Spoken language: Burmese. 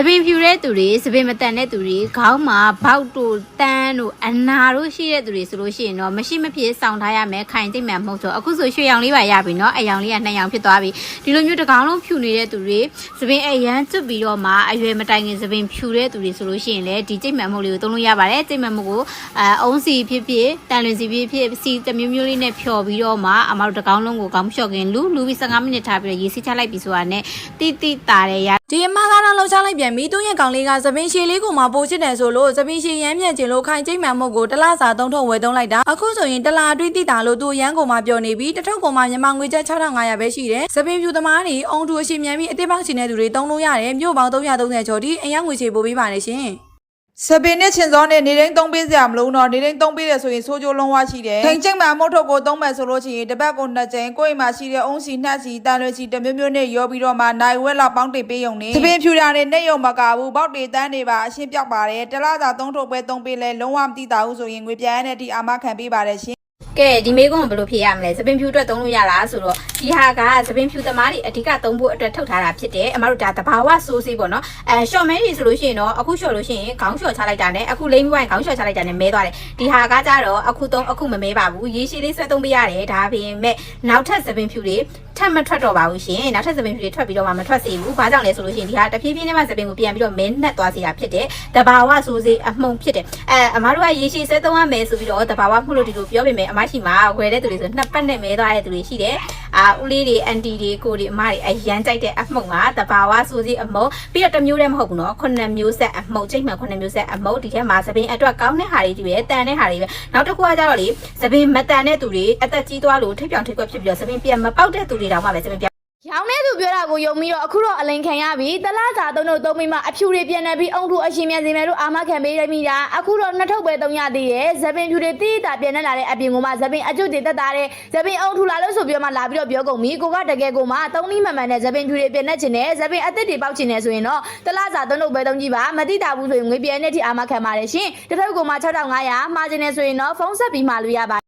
ပင်ဖြူတဲ့သူတွေစပင်မတန်တဲ့သူတွေခေါင်းမှာဘောက်တို့တန်းတို့အနာတို့ရှိတဲ့သူတွေဆိုလို့ရှိရင်တော့မရှိမဖြစ်စောင့်ထားရမယ်ခိုင်သိမ့်မှန်မဟုတ်တော့အခုဆိုရွှေရောင်လေးပါရပြီเนาะအရောင်လေးက2ရောင်ဖြစ်သွားပြီဒီလိုမျိုးတစ်ကောင်လုံးဖြူနေတဲ့သူတွေစပင်အရန်ကျွတ်ပြီးတော့မှအရွယ်မတိုင်ခင်စပင်ဖြူတဲ့သူတွေဆိုလို့ရှိရင်လည်းဒီကျိတ်မှန်မဟုတ်လေးကိုသုံးလို့ရပါတယ်ကျိတ်မှန်မဟုတ်ကိုအုံးစီဖြစ်ဖြစ်တန်လွင်စီဖြစ်ဖြစ်စီတမျိုးမျိုးလေးနဲ့ဖြော်ပြီးတော့မှအမတို့တစ်ကောင်လုံးကိုခေါင်းလျှော့ခင်လူပြီး15မိနစ်ထားပြီးတော့ရေစီးချလိုက်ပြီးဆိုတာနဲ့တိတာတယ်ရဒီအမကတော့လှောက်ချလိုက်ပြန်ပြီးသူ့ရဲ့ကောင်လေးကသပင်ရှည်လေးကိုမှပိုချစ်တယ်ဆိုလို့သပင်ရှည်ရမ်းမြန်ကျင်လို့ခိုင်ကျိတ်မှန်မုတ်ကိုတလားစာသုံးထုပ်ဝယ်သုံးလိုက်တာအခုဆိုရင်တလားအတွင်းတိတာလို့သူရန်ကုန်မှာပြောနေပြီးတစ်ထုပ်ကောင်မှမြန်မာငွေကျပ်6500ပဲရှိတယ်သပင်ဖြူသမားတွေအုံတူအရှိမြန်ပြီးအသေးပေါက်ချင်တဲ့သူတွေသုံးလို့ရတယ်မြို့ပေါင်း330ကျော်ဒီအရင်ငွေချေပို့ပေးပါနဲ့ရှင်စပင်းနဲ့ချင်စောနဲ့နေတိုင်းသုံးပေးစရာမလိုတော့နေတိုင်းသုံးပေးတယ်ဆိုရင်ဆိုးကျိုးလုံးဝရှိတယ်။ထိန်ချိတ်မှာမုတ်ထုတ်ကိုသုံးမယ်ဆိုလို့ရှိရင်တစ်ပတ်ကို2ကြိမ်ကိုယ့်အိမ်မှာရှိတဲ့အုံးစီနှက်စီတန်လွယ်စီတမျိုးမျိုးနဲ့ရောပြီးတော့မှနိုင်ဝက်လောက်ပေါင်းတင်ပေးရုံနဲ့စပင်းဖြူတာနဲ့နှက်ရုံမကဘူးပေါက်တွေတန်းတွေပါအရှင်းပြောက်ပါတယ်။တလားသာသုံးထုတ်ပဲသုံးပေးလဲလုံးဝမသိတာဘူးဆိုရင်ငွေပြန်ရတဲ့အထိအာမခံပေးပါတယ်ရှင်ကဲဒီမေးခွန်းဘယ်လိုဖြေရမလဲစပင်ဖြူအတွက်သုံးလို့ရလားဆိုတော့ဒီဟာကစပင်ဖြူသမားတွေအဓိကသုံးဖို့အတွက်ထုတ်ထားတာဖြစ်တယ်အမတို့ဒါတဘာဝဆိုးစေးပေါ့နော်ရှော့မဲကြီးဆိုလို့ရှိရင်တော့အခုလျှော့လို့ရှိရင်ခေါင်းလျှော့ချလိုက်တာနဲ့အခုလိမ့်ပြီးခေါင်းလျှော့ချလိုက်တာနဲ့မဲသွားတယ်ဒီဟာကကြတော့အခုမမဲပါဘူးရေရှည်လေးဆက်သုံးပေးရတယ်ဒါပေမဲ့နောက်ထပ်စပင်ဖြူတွေထပ်မထွက်တော့ပါဘူးရှင်နောက်ထပ်စပင်ဖြူတွေထွက်ပြီးတော့မှမထွက်စေဘူးဘာကြောင့်လဲဆိုလို့ရှိရင်ဒီဟာတဖြည်းဖြည်းနဲ့မှစပင်ကိုပြန်ပြီးတော့မဲနှက်သွားစေတာဖြစ်တယ်တဘာဝဆိုးစေးအမှုံဖြစ်တယ်အမတို့ကရေရှည်ဆက်သုံးရမယ်ဆိုပြီးတော့တဘာဝမှုလို့ဒီလိုပြောပေမဲ့အမရှိမှာဝယ်တဲ့သူတွေဆိုနှစ်ပတ်နဲ့မဲသွားတဲ့သူတွေရှိတယ်ဦးလေးတွေအန်တီတွေကိုတွေအမတွေအရန်ကြိုက်တဲ့အမှုံကတဘာဝဆိုးစေးအမှုံပြီးတော့တစ်မျိုးတည်းမဟုတ်ဘူးနော်9မျိုးဆက်အမှုံကျိတ်မှန်9မျိုးဆက်အမှုံဒီထဲမှာစပင်အတွက်ကောင်းတဲ့ဟာတွေကြီးပဲတန်တဲ့ဟာတွေပဲနောက်တစ်ခုကကြတော့လေစပင်မတန်တဲ့သူတွေအသက်ကြီးသွားလို့ထိပ်ပြောင်ထိပ်ကွက်ဖြစ်ပြီးတော့စပင်ပြန်မပေါက်တဲ့သူတွေတောင်မှပဲစပင်ပြန်ရောင်းနေသူပြောတာကိုယုံပြီးတော့အခုတော့အလိန်ခံရပြီတလားစာသုံးတို့သုံးပြီးမှအဖြူတွေပြန်နေပြီးအုံထူအရှင်မြန်စီမယ်တို့အာမခံပေးရမိတာအခုတော့နှစ်ထုပ်ပဲသုံးရသေးရဲ့ဇပင်ဖြူတွေတိတာပြန်နေလာတဲ့အပြင်ကမှဇပင်အကျွတ်တွေတက်တာတဲ့ဇပင်အုံထူလာလို့ဆိုပြီးမှလာပြီးတော့ပြောကုန်ပြီကိုကတကယ်ကိုမှသုံးနည်းမှန်မှန်နဲ့ဇပင်ဖြူတွေပြန်နေချင်တယ်ဇပင်အသက်တွေပေါက်ချင်တယ်ဆိုရင်တော့တလားစာသုံးတို့ပဲသုံးကြည့်ပါမတိတာဘူးဆိုရင်ငွေပြန်နေတိအာမခံပါတယ်ရှင်တစ်ထုပ်ကမှ6500မှာချင်တယ်ဆိုရင်တော့ဖုန်းဆက်ပြီးမှလို့ရပါ